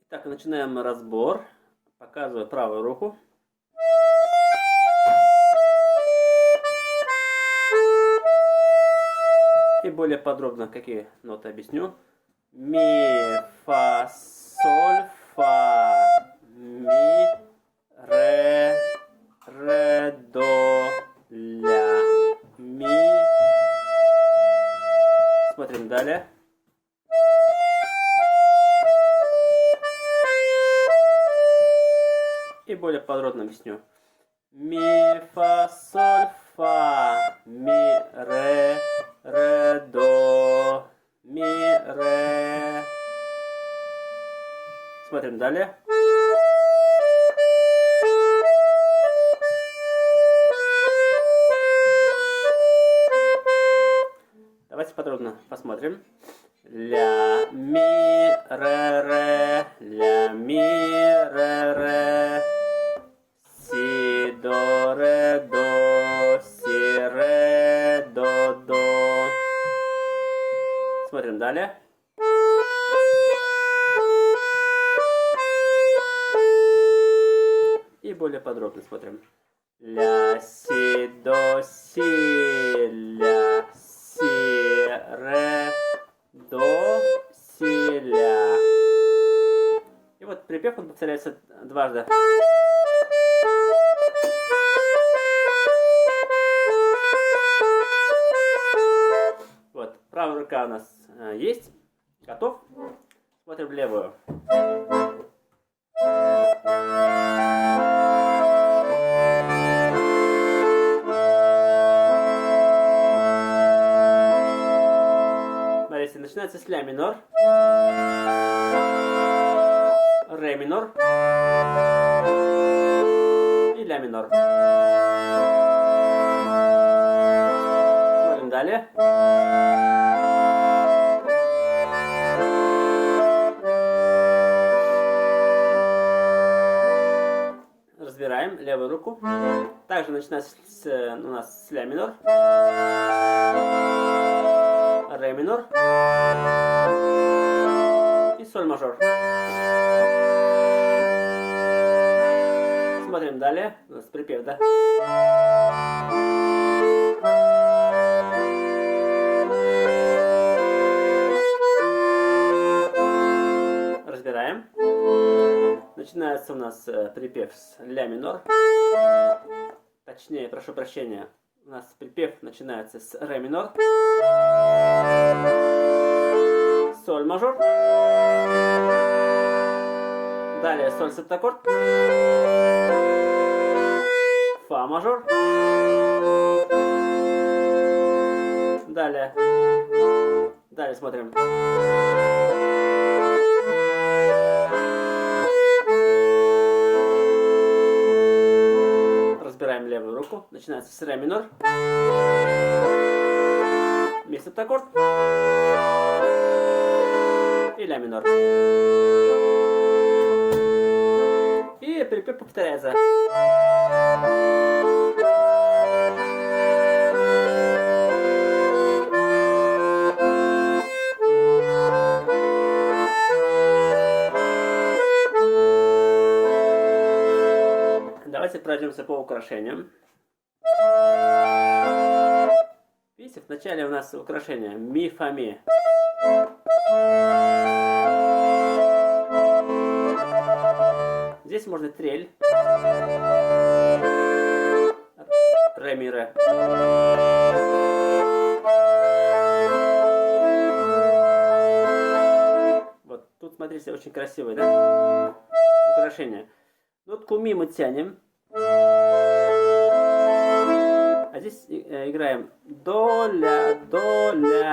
Итак, начинаем разбор. Показываю правую руку. И более подробно какие ноты объясню. Ми, фа, соль, фа, ми, ре, до, ля, ми. Смотрим далее. И более подробно объясню. Ми, фа, соль, фа, ми, ре, до, ми, ре. Смотрим далее. Давайте подробно посмотрим. Ля, ми, ре, ля, ми, ре. Си, до, си, ре, до. Смотрим далее. И более подробно смотрим. Ля, си, до, си, ля, си, ре, до, си, ля. И вот припев он повторяется дважды. Вот, правая рука у нас есть. Готов? Смотрим левую. Смотрите, начинается с ля минор, ре минор и ля минор. Смотрим далее. Разбираем левую руку. Также начинается у нас с ля минор, ре минор и соль мажор. Смотрим далее. У нас припев, да? Разбираем. Начинается у нас припев с ля минор. Точнее, прошу прощения, у нас припев начинается с ре минор, соль мажор, далее соль септаккорд, фа мажор, далее смотрим. Разбираем левую руку. Начинается с ре минор, ми септаккорд и ля минор. И припев повторяется. Давайте пройдемся по украшениям. Видите, в начале у нас украшение ми, фа, ми. Здесь можно трель. Ре, ми, ре. Вот тут, смотрите, очень красивое, да? Украшение. Нотку ми мы тянем. А здесь играем до, ля,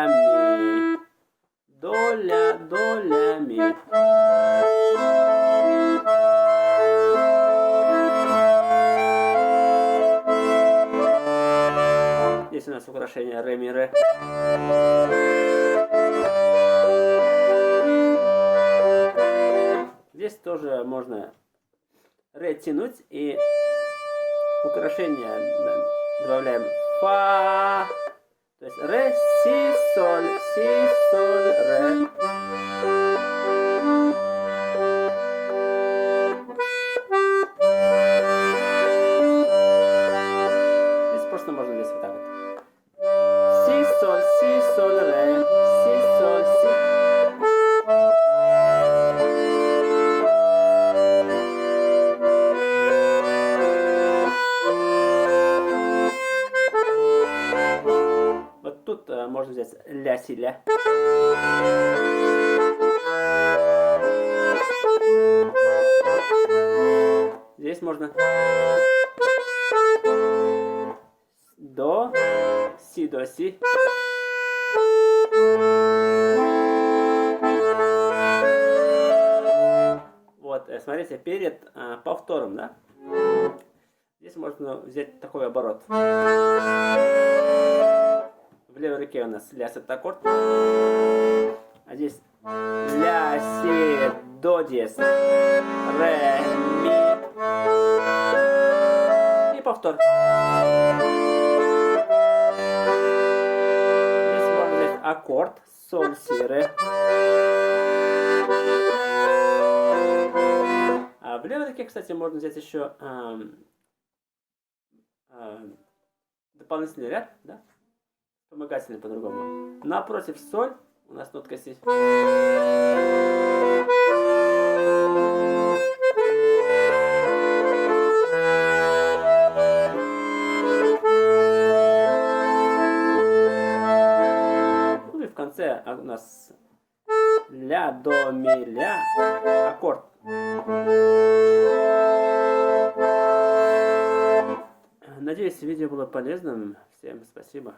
ми. До, ля, ми. Здесь у нас украшение ре, ми, ре. Здесь тоже можно ре тянуть и украшение добавляем фа, то есть ре, си, соль, ре. Вот тут можно взять ля си ля. Здесь можно до си. Вот, смотрите, перед повтором, да? Здесь можно взять такой оборот. В левой руке у нас ля септ аккорд. А здесь ля, си, до диез, ре, ми. И повтор. Здесь можно взять аккорд, соль, си, ре. А в левой руке, кстати, можно взять еще дополнительный ряд, да? Вспомогательный по-другому. Напротив соль у нас нотка си. Ну и в конце у нас ля, до, ми, ля, аккорд. Надеюсь, видео было полезным. Всем спасибо.